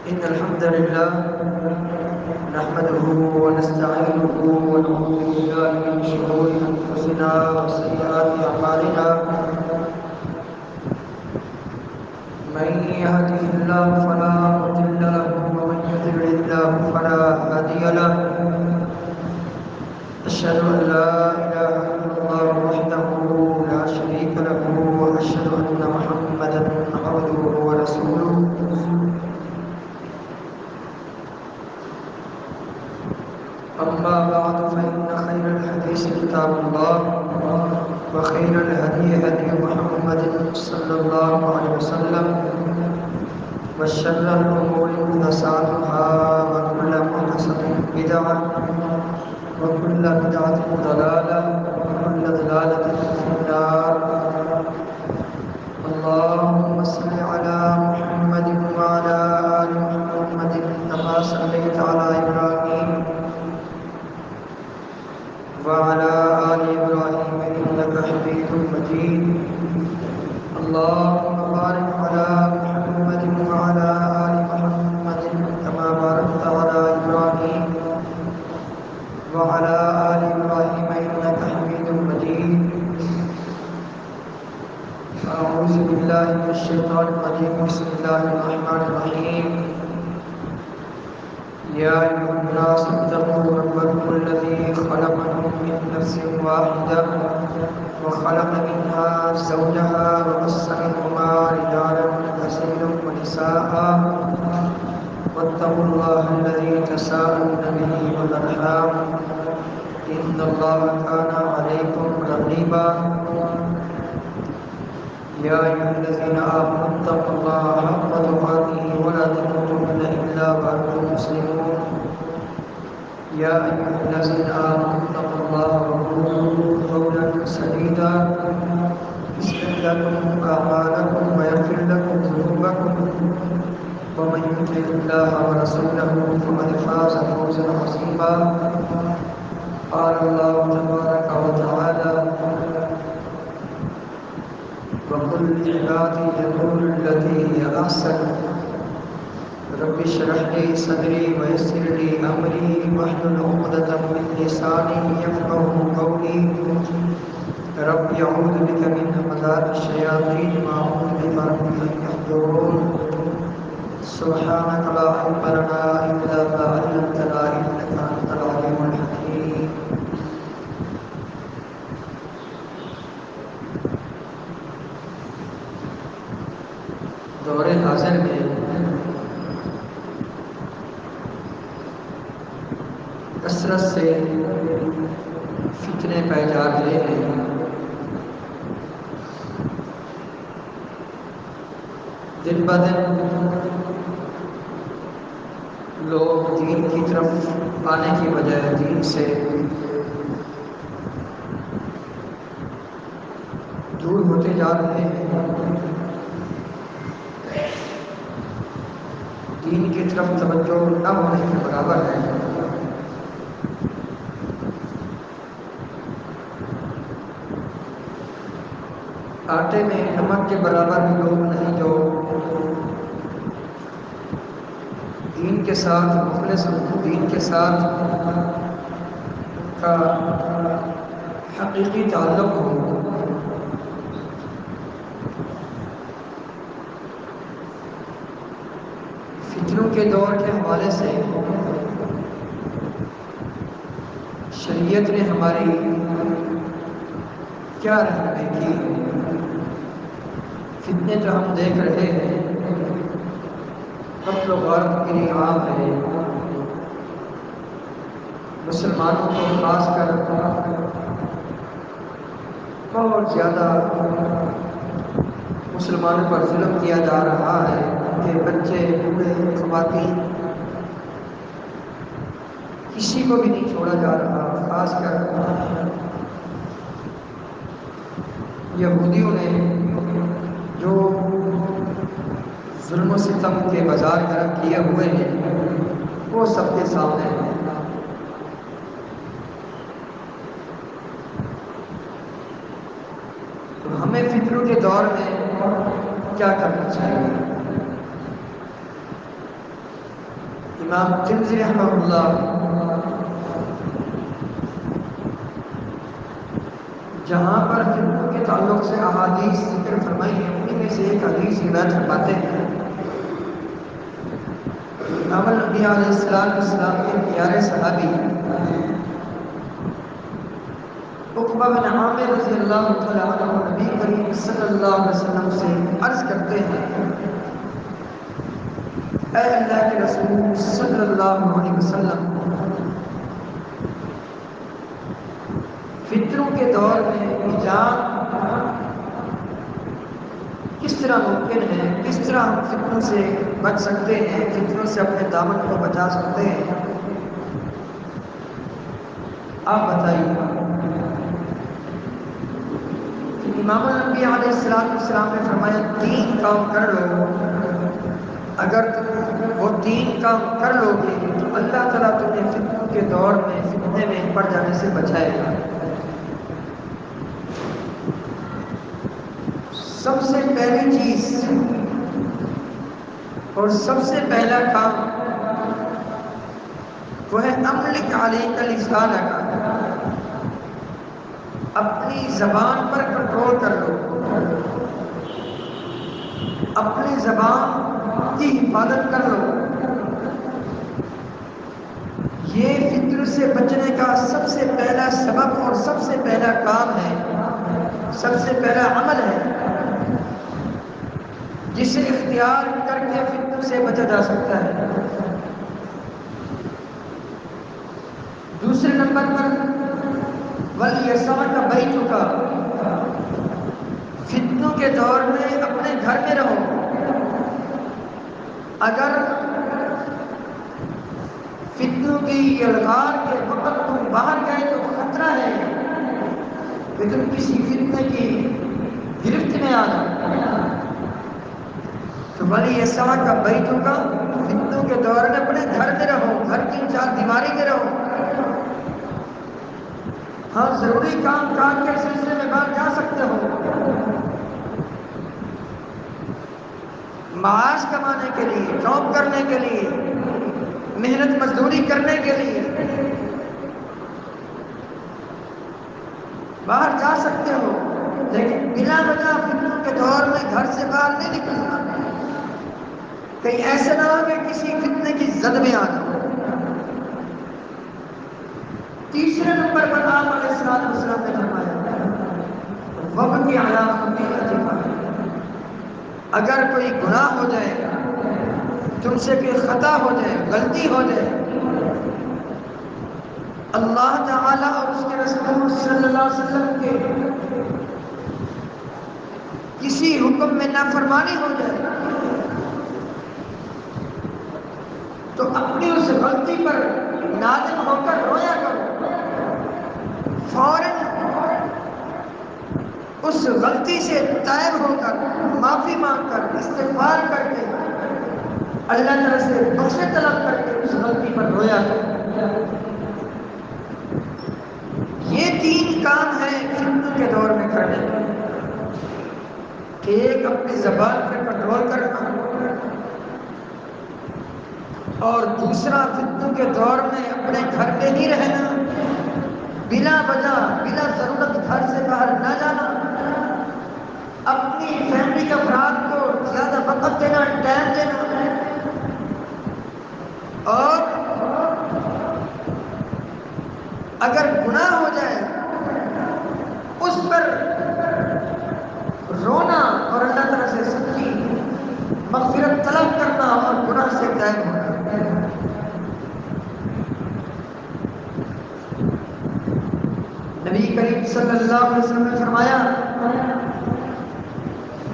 إن الحمد لله نحمده ونستعينه ونعوذ بالله من شرور أنفسنا وسيئات أعمالنا. من يهده الله فلا مضل له ومن يضلل الله فلا هادي له. أشهد أن لا إله إلا الله وحده لا شريك له وأشهد أن محمدا عبده ورسوله. أما بعد فإن خير الحديث كتاب الله وخير الهدي هدي محمد صلى الله عليه وسلم وشر الأمور محدثاتها وكل محدثة بدعة وكل بدعة ضلالة وكل ضلالة في النار. اللهم صل على محمد وعلى آل محمد كما صليت على إبراهيم وعلى آل إبراهيم إنك حميد مجيد. اللهم بارك على محمد وعلى آل محمد كما باركت على إبراهيم وعلى آل إبراهيم إنك حميد مجيد. أعوذ بالله من الشيطان الرجيم. بسم الله الرحمن الرحيم. يا أيها الناس اتقوا ربكم الذي خلقكم من نفس واحدة وخلق منها زوجها وبث منهما رجالا كثيرا ونساء واتقوا الله الذي تساءلون به والأرحام إن الله كان عليكم رقيبا. يا أيها الذين آمنوا اتقوا الله حق تقاته ولا تموتن إلا وأنتم مسلمون. يا أيها الذين آمنوا اتقوا الله وقولوا قولا سديدا يصلح لكم أعمالكم ويغفر لكم ذنوبكم ومن يطع الله ورسوله فقد فاز فوزا عظيما. قال الله تبارك وتعالى وقل لعبادي يقولوا التي هي أحسن رب اشرح لي صدري ويسر لي أمري واحلل عقدة من لساني يفقهوا قولي. رب أعوذ بك من همزات الشياطين وأعوذ بك رب أن يحضرون. سبحانك لا علم لنا إلا ما علمتنا إنك أنت العليم الحكيم. دور حاضر میں کثرت سے فتنے پائے جا رہے ہیں. دن بدن لوگ دین کی طرف آنے کی بجائے دین سے دور ہوتے جا رہے ہیں. دین کی طرف توجہ نہ ہونے کے برابر ہے. آٹے میں نمک کے برابر بھی لوگ نہیں جو دین کے ساتھ مخلص دین کے ساتھ کا حقیقی تعلق ہو. فتنوں کے دور کے حوالے سے شریعت نے ہماری کیا رہنمائی کی. فتنے جو ہم دیکھ رہے ہیں قتل و غارت کے لیے عام ہے. مسلمانوں کو خاص کر بہت زیادہ مسلمانوں پر ظلم کیا جا رہا ہے کہ بچے بوڑھے خواتین کسی کو بھی نہیں چھوڑا جا رہا. خاص کر یہودیوں نے جو ظلم و ستم کے بازار گرم کیے ہوئے ہیں وہ سب کے سامنے ہیں. تو ہمیں فتنوں کے دور میں کیا کرنا چاہیے؟ امام ترمذی رحمہ اللہ جہاں پر فتنوں کے تعلق سے احادیث ذکر فرمائی ہیں، انہیں میں سے ایک حدیث روایت فرماتے ہیں امام الانبیاء علیہ السلام کے پیارے صحابی عقبہ بن عامر رضی اللہ تعالیٰ عنہ نبی کریم صلی اللہ علیہ وسلم سے عرض کرتے ہیں، اے اللہ کے رسول صلی اللہ علیہ وسلم، فتنوں کے دور میں نجات کس طرح ممکن ہے، کس طرح ہم فتنوں سے بچ سکتے ہیں، فتنوں سے اپنے دامن کو بچا سکتے ہیں، آپ بتائیے۔ امام الانبیاء علیہ السلام نے فرمایا 3 کام کر لو، اگر تم وہ 3 کام کر لو گے تو اللہ تعالیٰ تمہیں فتنوں کے دور میں فتنے میں پڑ جانے سے بچائے گا۔ سب سے پہلی چیز اور سب سے پہلا کام وہ ہے املک علیک لسانک، اپنی زبان پر کنٹرول کر لو، اپنی زبان کی حفاظت کر لو۔ یہ فتنوں سے بچنے کا سب سے پہلا سبب اور سب سے پہلا کام ہے، سب سے پہلا عمل ہے جسے اختیار کر کے فتنوں سے بچا جا سکتا ہے۔ دوسرے نمبر پر وَلْيَسَعْكَ بَيْتُكَ، فتنوں کے دور میں اپنے گھر میں رہو۔ اگر فتنوں کی یلغار کے وقت تم باہر گئے تو خطرہ ہے کہ تم کسی فتنے کی گرفت میں آ جاؤ۔ تو وَلْيَسَعْكَ بَيْتُكَ، فتنوں کے دور میں اپنے گھر میں رہو، گھر کی 4 دیواری میں رہو۔ ہاں ضروری کام کاج کے سلسلے میں باہر جا سکتے ہو، معاش کمانے کے لیے، جاب کرنے کے لیے، محنت مزدوری کرنے کے لیے باہر جا سکتے ہو، لیکن بلا وجہ فتنوں کے دور میں گھر سے باہر نہیں نکلنا، کہیں ایسا نہ ہو کہ کسی فتنے کی زد میں آ جاؤ۔ تیسرے نمبر پر آپ علیہ السلام نے فرمایا وَبْكِ عَلَىٰ خَطِيئَتِكَ، اگر کوئی گناہ ہو جائے، تم سے کوئی خطا ہو جائے، غلطی ہو جائے، اللہ تعالیٰ اور اس کے رسول صلی اللہ علیہ وسلم کے کسی حکم میں نافرمانی ہو جائے تو اپنی اس غلطی پر نادم ہو کر رویا کرو، فوراً اس غلطی سے تائب ہو کر معافی مانگ کر استغفار کر کے اللہ تعالیٰ سے بخشش طلب کر کے اس غلطی پر رویا کرو۔ یہ 3 کام ہیں فتنوں کے دور میں کرنے کے، ایک اپنی زبان پر کنٹرول کرنا، اور دوسرا فتنوں کے دور میں اپنے گھر میں ہی رہنا، بلا وجہ بلا ضرورت گھر سے باہر نہ جانا، اپنی فیملی کے افراد کو زیادہ وقت دینا، ٹائم دینا، اور اگر گناہ ہو جائے اس پر رونا اور اللہ تعالیٰ سے سچی مغفرت طلب کرنا اور گناہ سے تائب ہونا۔ نبی کریم صلی اللہ علیہ وسلم نے فرمایا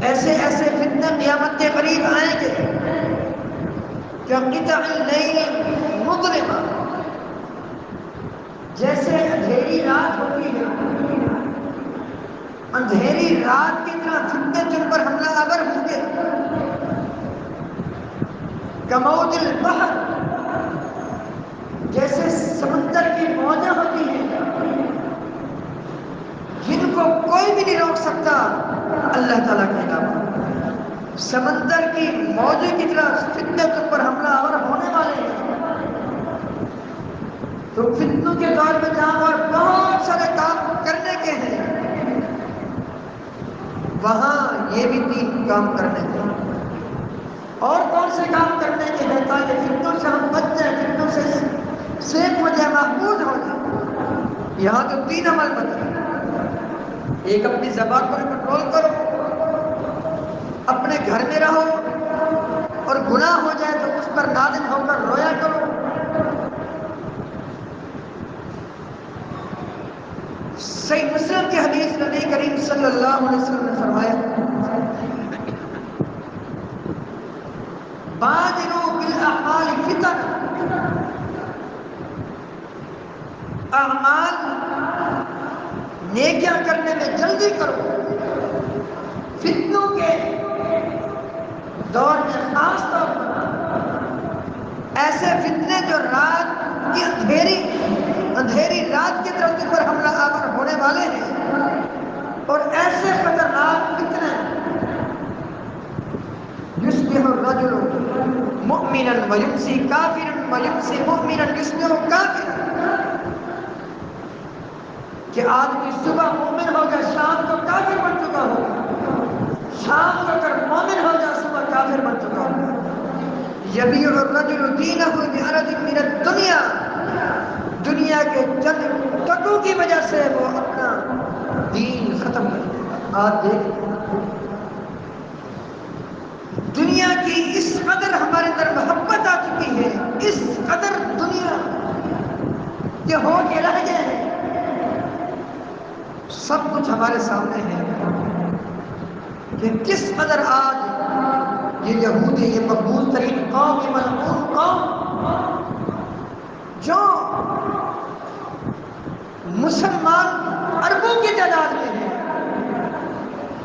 ایسے ایسے فتنے قیامت کے قریب آئیں گے کہ قطع اللیل مظلمہ، جیسے اندھیری رات ہوتی ہے، اندھیری رات کی طرح فتنے تم پر حملہ آور ہوں گے، کموج البحر، جیسے سمندر کی موجیں ہوتی ہیں جن کو کوئی بھی نہیں روک سکتا اللہ تعالیٰ کے علاوہ، سمندر کی موجوں کی طرح فتنے تم پر حملہ آور ہونے والے ہیں۔ تو فتنوں کے دور میں جہاں اور بہت سارے کام کرنے کے ہیں، وہاں یہ بھی 3 کام کرنے کے ہیں۔ اور کون سے کام کرنے کے ہیں تاکہ فتنوں سے ہم بچ جائیں، فتنوں سے سیف ہو جائے، محفوظ ہو جائے؟ یہاں تو 3 عمل بتائے۔ ایک، اپنی زبان پر کنٹرول کرو، اپنے گھر میں رہو، اور گناہ ہو جائے تو اس پر نادم ہو کر رویا کرو۔ صحیح مسلم کی حدیث نبی کریم صلی اللہ علیہ وسلم نے فرمایا، بادروا بالاعمال فتن، اعمال نیکیاں کرنے میں جلدی کرو، فتنوں کے دور میں خاص طور پر ایسے فتنے جو رات کی اندھیری رات کی طرف پر حملہ آور ہونے والے ہیں، اور ایسے خطرناک فتنے، یصبح الرجل مؤمنا ویمسی کافرا ویمسی مؤمنا یصبح کافرا، کہ آدمی صبح مومن ہوگا، شام کو کافر بن چکا ہوگا، شام کو اگر مومن ہوگا صبح کافر بن چکا ہوگا۔ یبیع الرجل دینہ بعرض من الدنیا، دنیا کے چند ٹکوں کی وجہ سے وہ اپنا دین ختم کر دے گا۔ آج دیکھ، دنیا کی اس قدر ہمارے اندر محبت آ چکی ہے، اس قدر دنیا کے ہو کے رہ گئے ہیں، سب کچھ ہمارے سامنے ہے کہ کس قدر آج یہ یہودی، یہ مقبول ترین قوم، یہ ملعون قوم جو مسلمان اربوں کی تعداد میں ہے،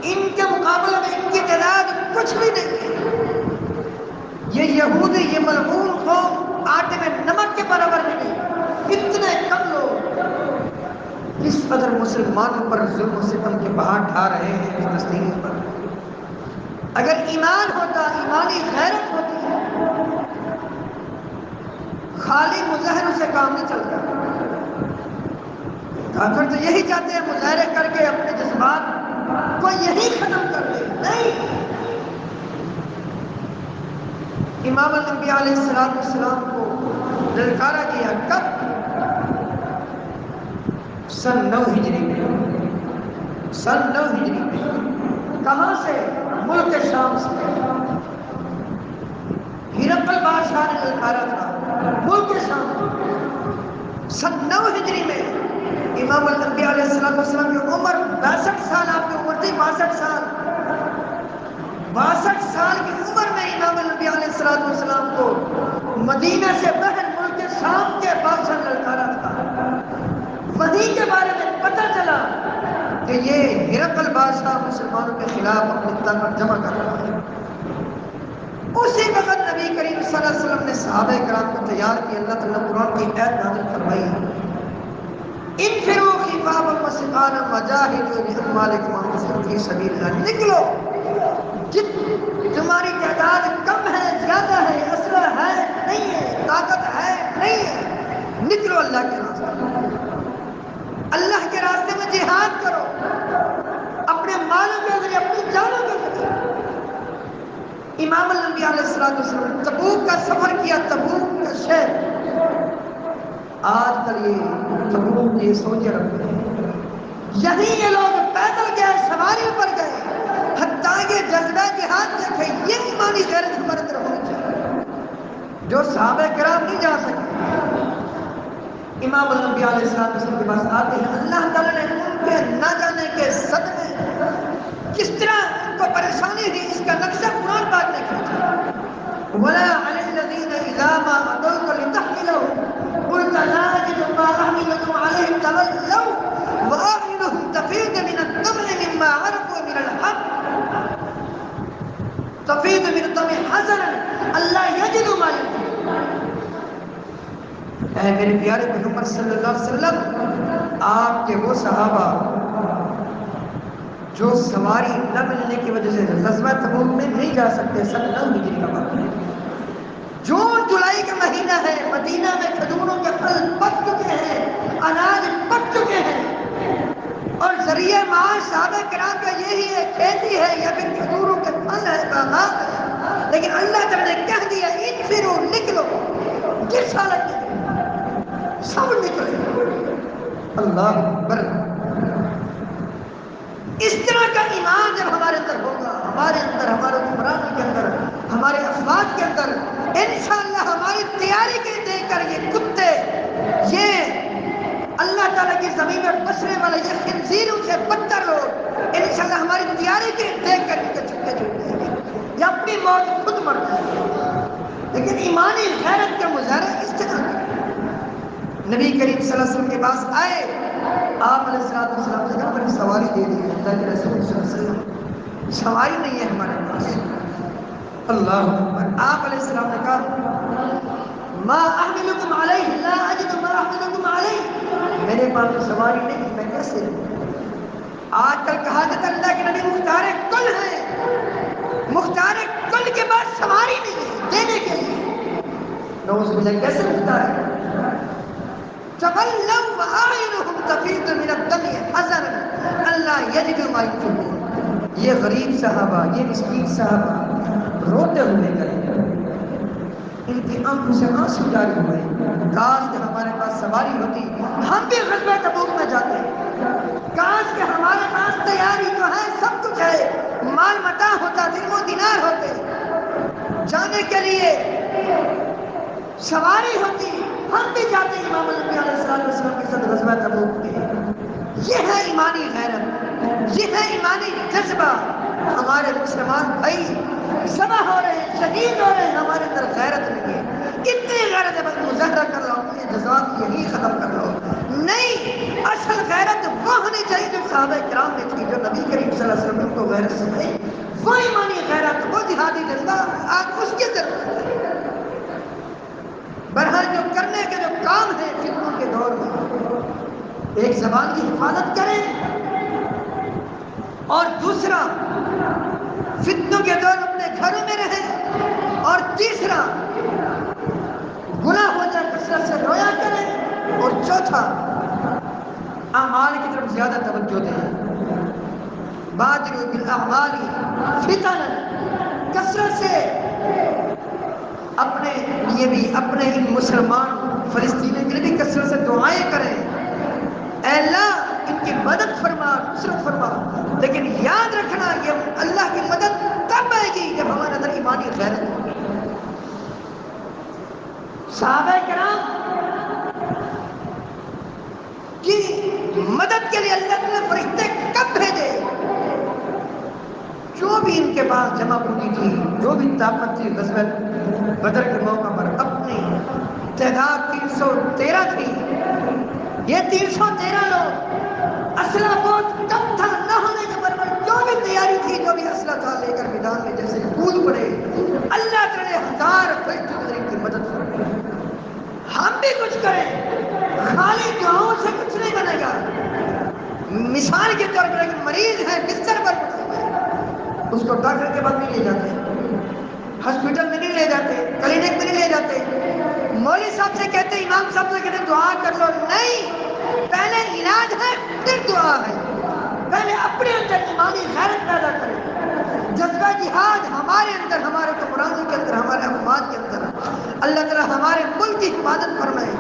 ان کے مقابلے میں ان کی تعداد کچھ بھی نہیں ہے۔ یہ یہودی، یہ ملعون قوم آٹے میں نمک کے برابر نہیں، اتنے کم لوگ کس قدر مسلمانوں پر ظلم و ستم کے پہاڑ ڈھا رہے ہیں فلسطینیوں پر۔ اگر ایمان ہوتا، ایمانی غیرت ہوتی ہے، خالی مظاہروں سے کام نہیں چلتا۔ کافر تو یہی چاہتے ہیں مظاہرے کر کے اپنے جذبات کو یہی ختم کر دے۔ نہیں، امام الانبیاء علیہ السلام کو للکارا کیا کب؟ سن 9 ہجری میں، سن 9 ہجری میں۔ کہاں سے؟ ملک شام سے۔ ہرقل بادشاہ نے للکارا تھا، ملک شام۔ سن 9 ہجری میں امام الانبیاء علیہ السلام کی عمر 62 سال، آپ کی عمر تھی 62 سال۔ 62 سال کی عمر میں امام الانبیاء علیہ السلام کو مدینہ سے باہر ملک شام کے بادشاہ نے للکارا تھا۔ وہیں کے بارے میں پتہ چلا کہ یہ ہرقل بادشاہ مسلمانوں کے خلاف اپنی طاقت جمع کر رہا ہے۔ اسی وقت نبی کریم صلی اللہ علیہ وسلم نے صحابہ کرام کو تیار کیا، اللہ تعالیٰ قرآن کی آیت نازل فرمائی، انفروا خفافا وثقالا وجاہدوا باموالکم وانفسکم فی سبیل اللہ۔ نکلو، تمہاری تعداد کم ہے، زیادہ ہے، اسلحہ ہے نہیں ہے، طاقت ہے نہیں ہے، نکلو اللہ کے راستے میں، اللہ کے راستے میں جہاد کرو، اپنے مالوں کے ذریعے، اپنی جانوں کے ذریعے۔ امام الانبیاء علیہ السلام تبوک کا سفر کیا، تبوک کا شہر۔ آج کل یہ تبوک، یہ سعودی عرب میں ہے، یہیں یہ لوگ پیدل گئے، سواری پر گئے، حتیٰ کہ جذبہ جہاد دیکھے۔ یہ ایمانی غیرت ہمارے اندر ہونی چاہیے جو صحابہ کرام نہیں جا سکے۔ امام الانبیاء علیہ السلام کے پاس آتے ہیں، اللہ تعالیٰ نے ان کے نہ جانے کے صدمے کس طرح ان کو پریشانی دی، اس کا نقشہ قرآن پاک نے کھینچا۔ وَلَا عَلَى الَّذِينَ إِذَا مَا أَتَوْكَ لِتَحْمِلَهُمْ قُلْتَ لَا أَجِدُ مَا أَحْمِلُكُمْ عَلَيْهِ تَوَلَّوْا وَأَعْيُنُهُمْ تَفِيضُ مِنَ الدَّمْعِ مِمَّا عَرَفُوا مِنَ الْحَقِّ تَفِيضُ مِنَ الدَّمْعِ حَزَنًا أَلَّا يَجِدُوا مَا يُنْفِقُونَ۔ اے میرے پیارے پیغمبر صلی اللہ علیہ وسلم، آپ کے وہ صحابہ جو سواری نہ ملنے کی وجہ سے غزوہ تبوک میں نہیں جا سکتے، سن 9 ہجری کا وقت ہے، جون جولائی کا مہینہ ہے، مدینہ میں کھجوروں کے پھل پک چکے ہیں، اناج پک چکے ہیں، اور ذریعہ معاش صحابہ کرام کا یہی ہے، کھیتی ہے یا پھر کھجوروں کے پھل ہے، باغات ہے، لیکن اللہ تعالیٰ نے کہہ دیا انفرو، نکلو، جس حالت میں سب نکلے۔ اللہ اکبر۔ اس طرح کا ایمان جب ہمارے اندر ہوگا، ہمارے اندر، ہمارے حکمرانوں کے اندر، ہمارے افراد کے اندر، انشاءاللہ ہماری تیاری کے دیکھ کر یہ کتے، یہ اللہ تعالیٰ کی زمین میں بسنے والے یہ خنزیروں سے بدتر لوگ انشاءاللہ ہماری تیاری کے دیکھ کر ان کے چھکے چھوٹ جائیں گے یا اپنی موت خود مر جائیں گے۔ لیکن ایمانی غیرت کا مظاہرہ اس طرح کا نبی کریم صلی اللہ علیہ وسلم کے پاس آئے، آپ علیہ السلام نے کہا مجھے سواری دے دی، اللہ کے رسول صلی اللہ علیہ وسلم سواری نہیں ہے ہمارے پاس۔ اللہ اکبر۔ آپ علیہ السلام نے کہا ما احملکم علیہ لا اجد ما احملکم علیہ، میرے پاس تو سواری نہیں، میں کیسے لوں؟ آج کل کہا جاتا اللہ کے نبی مختار کل ہیں، مختار کل کے بعد سواری نہیں ہے دینے کے لیے، نعوذ باللہ، کیسے مختار ہے؟ تولوا واعینہم تفیض من الدم حزنا الا یجدوا ما ينفقون۔ یہ غریب صحابہ، یہ مسکین صحابہ روتے ہوئے گئے، ان کی آنکھوں سے آنسو جاری ہوئے، کاش کہ ہمارے پاس سواری ہوتی، ہم بھی غزوہ تبوک میں جاتے، کاش کہ ہمارے پاس تیاری تو ہے، سب کچھ ہے، مال متاع ہوتا، درہم و دینار ہوتے، جانے کے لیے سواری ہوتی، ہم بھی جاتے امام الانبیاء علیہ السلام کے ساتھ غزوہ تبوک میں۔ یہ ہے ایمانی غیرت، یہ ہے ایمانی جذبہ۔ ہمارے مسلمان بھائی ذبح ہو رہے ہیں، شہید ہو رہے ہیں، ہمارے اندر غیرت نہیں ہے۔ کتنی غیرت ہے، بس مظاہرہ کر لو، اپنے جذبات یہی ختم کر لو۔ نہیں، اصل غیرت وہ ہونی چاہیے جو صحابہ کرام میں تھی، جو نبی کریم صلی اللہ علیہ وسلم کو غیرت سکھائی، وہ ایمانی غیرت، وہ جہادی جذبہ، آج اس کی ضرورت ہے۔ بہرحال جو کرنے کے جو کام ہے فتنوں کے دور میں، ایک زبان کی حفاظت کریں، اور دوسرا فتنوں کے دور اپنے گھروں میں رہیں، اور تیسرا گناہ ہو جائے کثرت سے رویا کریں، اور چوتھا اعمال کی طرف زیادہ توجہ دیں۔ بادروا بالاعمال فتنا، کثرت سے اپنے لیے بھی، اپنے ان مسلمان فلسطینیوں کے لیے بھی کثرت سے دعائیں کریں، اے اللہ ان کی مدد فرما، نصرت فرما۔ لیکن یاد رکھنا یہ اللہ کی مدد تب آئے گی جب ہمارے اندر ایمانی غیرت ہوگی۔ صحابہ کرام کی مدد کے لیے اللہ تعالیٰ فرشتے کب بھیجے؟ جو بھی ان کے پاس جمع پوری تھی، جو بھی طاقت تھی، غزوہ بدر کے موقع پر اپنی تعداد 313 تھی، یہ 313 لوگ، اسلحہ بہت کم تھا، نہ ہونے کے برابر جو بھی تیاری تھی، جو بھی اسلحہ تھا، لے کر میدان میں جیسے کود پڑے، اللہ تعالیٰ نے 1000 فرشتوں کی مدد فرمائی۔ ہم بھی کچھ کریں، خالی دعاؤں سے کچھ نہیں بنے گا۔ مثال کے طور پر ایک مریض ہے، بستر پر پڑا ہوا ہے، اس کو ڈاکٹر کے پاس نہیں لے جاتے، ہاسپٹل میں نہیں لے جاتے، کلینک میں نہیں لے جاتے، مولوی صاحب سے کہتے، امام صاحب سے کہتے دعا کر لو، نہیں، پہلے علاج ہے پھر دعا ہے۔ پہلے اپنے اندر ایمانی غیرت پیدا کریں، جذبہ جہاد ہمارے اندر، ہمارے حکمرانوں کے اندر، ہمارے افراد کے اندر۔ اللہ تعالیٰ ہمارے ملک کی حفاظت فرمائے،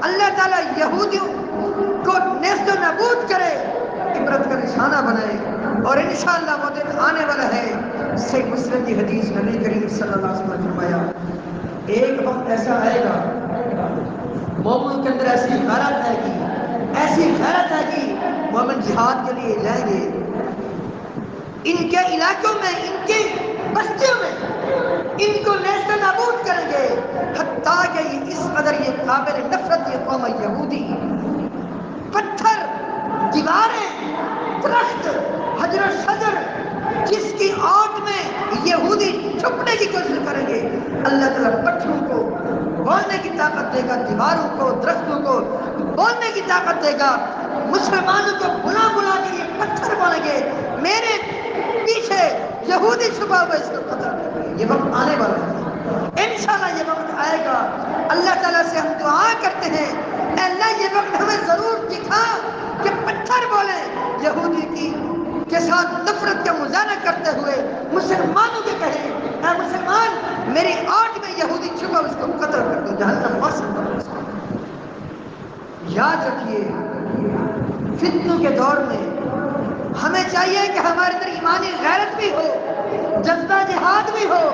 اللہ تعالیٰ یہودیوں کو نیست و نابود کرے، عبرت کا نشانہ بنائے، اور انشاءاللہ وہ دن آنے والا ہے۔ صحیح مسلم کی حدیث نبی کریم صلی اللہ علیہ وسلم نے فرمایا، ایک وقت ایسا آئے گا مومن کے اندر ایسی غیرت ہے کہ ایسی غیرت ہے کہ مومن جہاد کے لیے جائیں گے، ان کے علاقوں میں، ان کی بستیوں میں ان کو نیست و نابود کریں گے، حتیٰ کہ اس قدر یہ قابل نفرت یہ قوم یہودی، پتھر، دیواریں، درخت، حجر و شجر، جس کی آگ میں یہودی چھپنے کی کوشش کریں گے، اللہ تعالیٰ پتھروں کو بولنے کی طاقت دے گا، دیواروں کو، درختوں کو بولنے کی طاقت دے گا، مسلمانوں کو بلا بلا کے یہ پتھر بولیں گے میرے پیچھے یہودی چھپا ہوا، اس کو قتل کریں گے۔ یہ وقت آنے والا ہے، انشاءاللہ یہ وقت آئے گا، اللہ تعالیٰ سے ہم دعا کرتے ہیں اے اللہ یہ وقت ہمیں ضرور دکھا کہ پتھر بولے یہودی کی کے ساتھ نفرت کا مظاہرہ کرتے ہوئے مسلمانوں کے کہیں اے مسلمان میری آنکھ میں یہودی چھپا اس کو قتل کر دو، جہنم واصل کرو اس کو۔ یاد رکھیے فتنوں کے دور میں ہمیں چاہیے کہ ہمارے اندر ایمانی غیرت بھی ہو، جذبہ جہاد بھی ہو،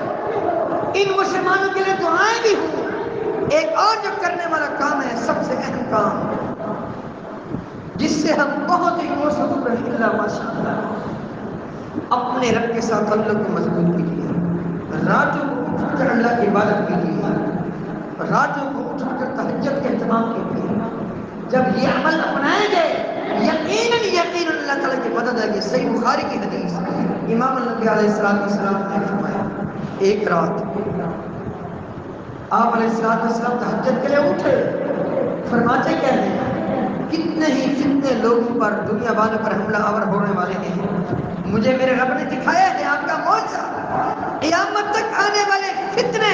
ان مسلمانوں کے لیے دعائیں بھی ہوں۔ ایک اور جو کرنے والا کام ہے، سب سے اہم کام، جس سے ہم بہت ہی موثر رہے اللہ ماشاء اللہ اپنے رب کے ساتھ تعلق کو مضبوط کیجیے، راتوں کو اٹھ کر اللہ کی عبادت کیجیے، راتوں کو اٹھ کر تہجد کے اہتمام کیجیے۔ جب یہ عمل اپنائیں گے یقیناً اللہ تعالیٰ کی مدد آئے گی۔ صحیح بخاری کی حدیث، امام النبی علیہ السلام نے فرمایا ایک رات آپ علیہ السلام تہجد کے لیے اٹھے، فرماتے کیا ہیں کتنے ہی فتنے لوگوں پر دنیا والوں پر حملہ آور ہونے والے ہیں، مجھے میرے رب نے دکھایا ہے آپ کا معجزہ، قیامت تک آنے والے فتنے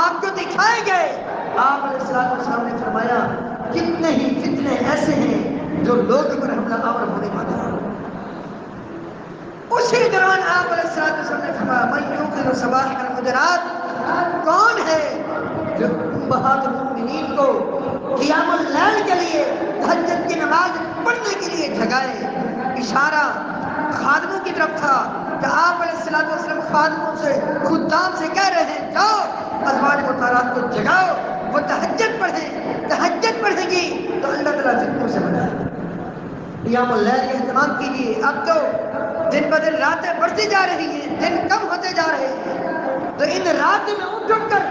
آپ کو دکھائے گئے۔ آپ علیہ السلام نے فرمایا کتنے ہی فتنے ایسے ہیں جو لوگوں پر حملہ آور ہونے والے ہیں۔ اسی دوران آپ علیہ السلام نے فرمایا من یوقظ صباح الحجرات، کون ہے جو امہات المؤمنین کو قیام اللیل کے لیے تہجد کی نماز پڑھنے کے لیے جگائے۔ اشارہ خادموں کی طرف تھا کہ آپ علیہ السلام خادموں سے خدام سے کہہ رہے ہیں جاؤ ازواج مطہرات کو جگاؤ، وہ تہجد پڑھیں، تہجد پڑھیں گی تو اللہ تعالیٰ فتنوں سے بچائے۔ قیام اللیل کا اہتمام کیجیے۔ اب تو دن بدن راتیں بڑھتی جا رہی ہیں، دن کم ہوتے جا رہے ہیں، تو ان راتوں میں اٹھ کر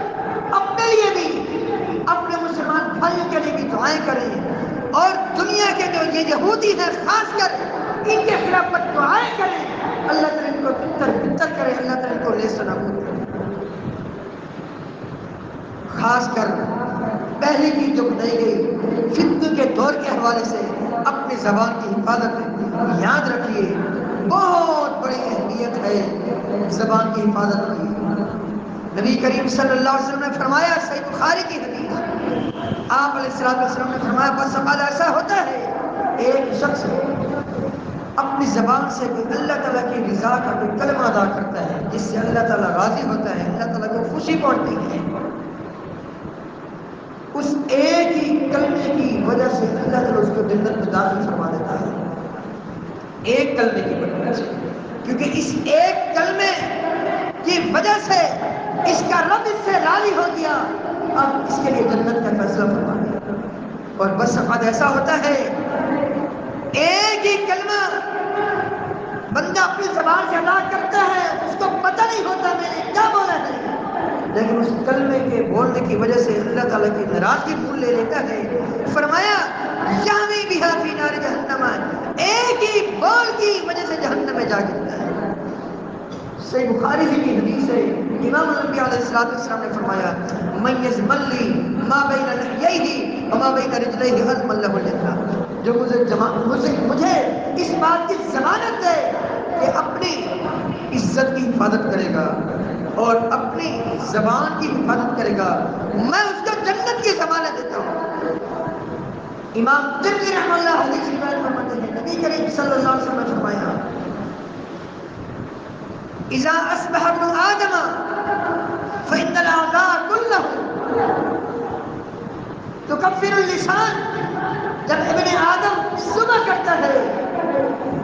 اپنے لیے بھی اپنے مسلمان بھائیوں کے لیے بھی دعائیں کریں، اور دنیا کے جو یہ یہودی ہیں خاص کر ان کے خلاف دعائیں کریں، اللہ تعالیٰ ان کو بہتر کرے، اللہ تعالیٰ ان کو نیست و نابود کرے۔ خاص کر پہلی چیز جو بتائی گئی فتنوں کے دور کے حوالے سے اپنی زبان کی حفاظت، یاد رکھیے بہت بڑی اہمیت ہے زبان کی حفاظت کی۔ نبی کریم صلی اللہ علیہ وسلم نے فرمایا، صحیح بخاری کی حدیث، آپ علیہ السلام نے فرمایا بس اوقات ایسا ہوتا ہے ایک شخص اپنی زبان سے کوئی اللہ تعالیٰ کی رضا کا کوئی کلمہ ادا کرتا ہے جس سے اللہ تعالیٰ راضی ہوتا ہے، اللہ تعالیٰ کو خوشی پہنچتی ہے، اس ایک ہی کلمے کی وجہ سے اللہ تعالیٰ اس کو جنت میں داخل فرما دیتا ہے۔ ایک کلمے کی وجہ سے، کیونکہ اس ایک کلمے کی وجہ سے اس کا رب اس سے راضی ہو گیا، اب اس کے لیے جنت کا فیصلہ فرما دیا۔ اور بس اوقات ایسا ہوتا ہے ایک ہی کلمہ بندہ اپنی زبان سے ادا کرتا ہے، اس کو پتہ نہیں ہوتا میں نے کیا بولا ہے، لیکن اس کلمے کے بولنے کی وجہ سے اللہ تعالیٰ کی ناراضگی پھول لے لیتا ہے۔ فرمایا یاوی بہا فی نار جہنم، ایک ہی بول کی وجہ سے جہنم میں جا گرتا ہے۔ صحیح بخاری کی حدیث ہے، امام الانبیاء علیہ السلام نے فرمایا من یضمن لی ما بین لحییہ وما بین رجلیہ اضمن لہ الجنہ، جو مجھے اس بات کی ضمانت دے کہ اپنی عزت کی حفاظت کرے گا اور اپنی زبان کی حفاظت کرے گا، میں اس کو جنت کی ضمانت دیتا ہوں۔ امام ترمذی رحمہ اللہ حدیث روایت فرماتے ہیں نبی کریم صلی اللہ علیہ وسلم نے فرمایا اذا اصبح ابن آدم فإن الأعضاء كلها تكفر اللسان، جب ابن آدم صبح کرتا ہے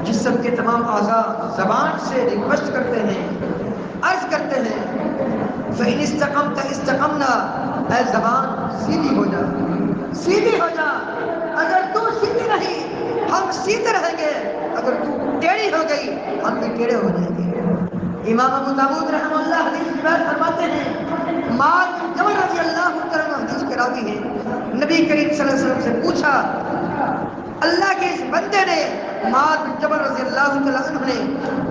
جسم کے تمام اعضاء زبان سے ریکویسٹ کرتے ہیں، عرض کرتے ہیں فإن استقمت استقمنا، اے زبان سیدھی ہو جا، سیدھی ہو جا، اگر تو سیدھی رہی ہم سیدھے رہیں گے، اگر تو ٹیڑھی ہو گئی ہم بھی ٹیڑھے ہو جائیں گے۔ امام ابو داؤد رحمہ اللہ حدیث روایت فرماتے ہیں معاذ بن جبل رضی اللہ عنہ حدیث کے راوی ہیں، نبی کریم صلی اللہ علیہ وسلم سے پوچھا، اللہ کے اس بندے نے معاذ بن جبل رضی اللہ عنہ نے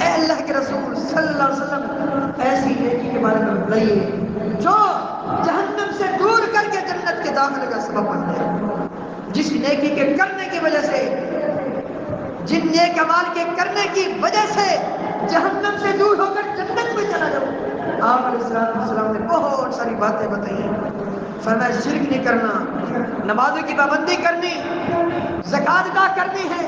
اے اللہ کے رسول صلی اللہ علیہ وسلم ایسی نیکی کے بارے میں بتائیے جو جہنم سے دور کر کے جنت کے داخلے کا سبب بن جائے، جس نیکی کے کرنے کی وجہ سے، جن نیک اعمال کے کرنے کی وجہ سے جہنم سے دور ہو کر جنت میں چلا جاؤ۔ آپ آپ علیہ السلام نے بہت ساری باتیں بتائی ہیں. فرمایا شرک نہیں کرنا، نمازوں کی پابندی کرنی، زکات ادا کرنی ہے،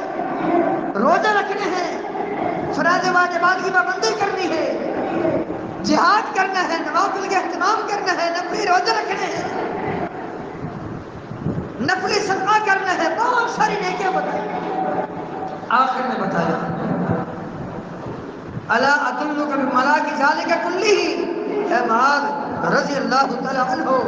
روزے رکھنے ہیں، فرائض واجبات کی پابندی کرنی ہے، جہاد کرنا ہے، نوافل کا اہتمام کرنا ہے، نفلی روزے رکھنے ہیں، نفلی صدقہ کرنا ہے، بہت ساری نیکیاں بتائی. آخر میں بتایا الا ادلک بملاک ذالک کلہ، اے معاذ رضی اللہ تعالی عنہ،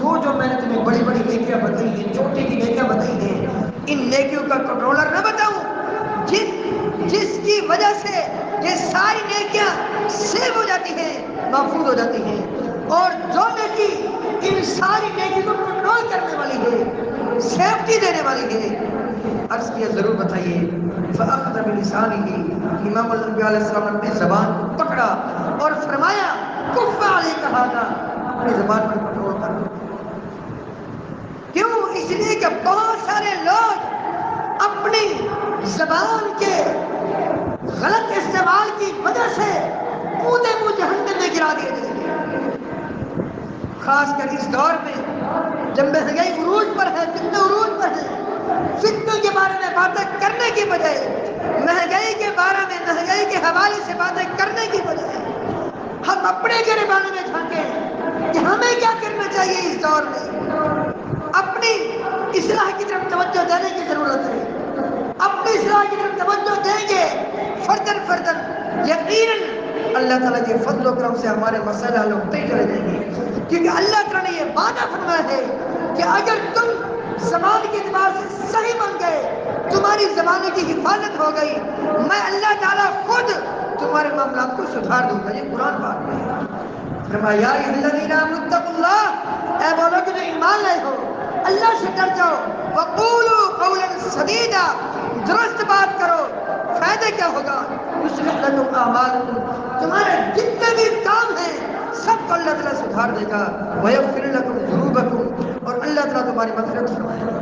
جو میں نے تمہیں بڑی بڑی نیکیاں بتائی ہیں، چھوٹی کی نیکیاں بتائی ہیں، ان نیکیوں کا کنٹرولر نہ بتاؤں جس کی وجہ سے یہ ساری نیکیاں سیو ہو جاتی ہیں، محفوظ ہو جاتی ہیں، اور جو نیکی ان ساری نیکی کو کنٹرول کرنے والی ہے، سیفٹی دینے والی ہے. عرض کیا ضرور بتائیے. فأخذ بلسانه، امام الانبیاء علیہ السلام نے اپنی زبان کو پکڑا اور فرمایا کف علیک ھذا، اپنی زبان پر کنٹرول کر. کیوں؟ اس لیے کہ بہت سارے لوگ اپنی زبان کے غلط استعمال کی وجہ سے کودے منہ جہنم میں گرا دیے جائیں گے. خاص کر اس دور میں جب مہنگائی عروج پر ہے، فتنے عروج پر ہے، فتنوں کے بارے میں باتیں کرنے کی بجائے، مہنگائی کے بارے میں، مہنگائی کے حوالے سے باتیں کرنے کی بجائے ہم اپنے گریبان میں جھانکیں کہ ہمیں کیا کرنا چاہیے. اس دور میں اپنی اصلاح کی طرف توجہ دینے کی ضرورت ہے. اپنی اصلاح کی طرف توجہ دیں گے فردن فردن، یقیناً اللہ تعالیٰ کے فضل و کرم سے ہمارے مسائل حل ہوتے ہی چلے جائیں گے. کیونکہ اللہ تعالیٰ نے یہ وعدہ فرمایا ہے کہ اگر تم زبان کے اعتبار سے صحیح بن گئے، تمہاری زبانوں کی حفاظت ہو گئی، میں اللہ تعالیٰ خود تمہارے معاملات کو سدھار دوں گا. یہ قرآن پاک میں ہے. فرمایا یا ایھا الذین آمنوا اتقوا اللہ، اے وہ لوگ جو ایمان لائے ہو، اللہ سے ڈر جاؤ. وقولوا قولا سدیدا، درست بات کرو. فائدہ کیا ہوگا؟ یصلح لکم اعمالکم، تمہارے جتنے بھی کام ہیں سب کو اللہ تعالیٰ سدھار دے گا. ویغفر لکم ذنوبکم، اور اللہ تعالیٰ تمہاری مغفرت فرمائے گا.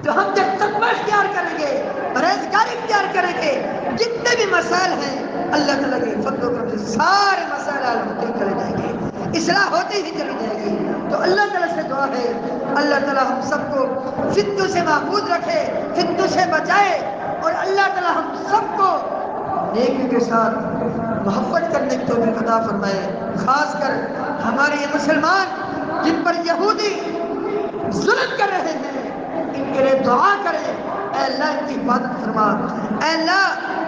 تو ہم جب تقوی اختیار کریں گے، پرہیزگاری اختیار کریں گے، جتنے بھی مسائل ہیں اللہ تعالیٰ کے فضل و کرم سے سارے مسائل حل ہوتے ہی چلے جائیں گے، اصلاح ہوتے ہی چلی جائے گی. تو اللہ تعالیٰ سے دعا ہے اللہ تعالیٰ ہم سب کو فتنوں سے محفوظ رکھے، فتنوں سے بچائے، اور اللہ تعالیٰ ہم سب کو نیکی کے ساتھ محبت کرنے کی توفیق عطا فرمائے. خاص کر ہمارے یہ مسلمان جن پر یہودی ظلم کر رہے ہیں، ان کے لیے دعا کریں. اے اللہ ان کی حفاظت فرما، اے اللہ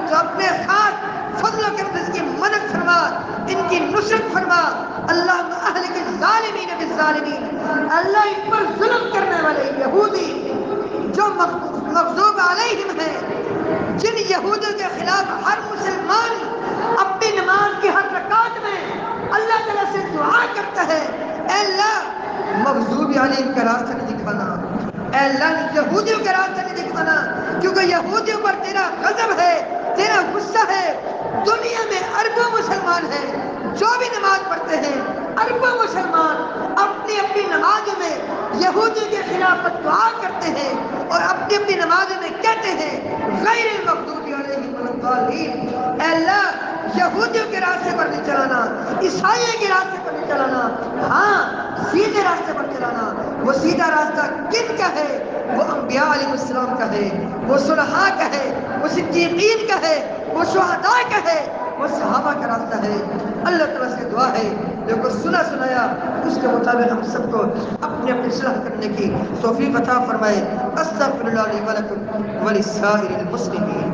تو اپنے خاص فضل و کرم سے کی مدد فرما، ان کی نصرت فرما. اللہم اہلک الظالمین بالظالمین، اللہ ان پر ظلم کرنے والے یہودی جو مغضوب علیہم ہیں، جن یہودیوں کے خلاف ہر مسلمان اپنی نماز کی ہر رکعت میں اللہ تعالیٰ سے دعا کرتا ہے اے اللہ مغضوب علیہم کا راستہ نہیں دکھانا، اے اللہ یہودیوں کا راستہ نہیں دکھانا، کیونکہ یہودیوں پر تیرا غضب ہے، تیرا غصہ ہے. دنیا میں اربوں مسلمان ہیں جو بھی نماز پڑھتے ہیں، اربوں مسلمان اپنی اپنی نمازوں میں یہودیوں کے خلاف دعا کرتے ہیں اور اپنی اپنی نمازوں میں کہتے ہیں غیر المغضوب علیہم ولا الضالین. اے اللہ یہودیوں کے راستے پر نہیں چلانا، عیسائیوں کے راستے پر نہیں چلانا، ہاں سیدھے راستے پر چلانا. وہ سیدھا راستہ کن کا ہے؟ وہ انبیاء علیہ السلام کا ہے، وہ صلحاء کا ہے، وہ صدیقین کا ہے، وہ شہداء کا ہے، وہ صحابہ کا راستہ ہے. اللہ تعالیٰ سے دعا ہے جو کچھ سنا سنایا اس کے مطابق ہم سب کو اپنے اپنی اصلاح کرنے کی توفیق عطا فرمائے. استغفر اللہ لی ولکم ولسائر المسلمین.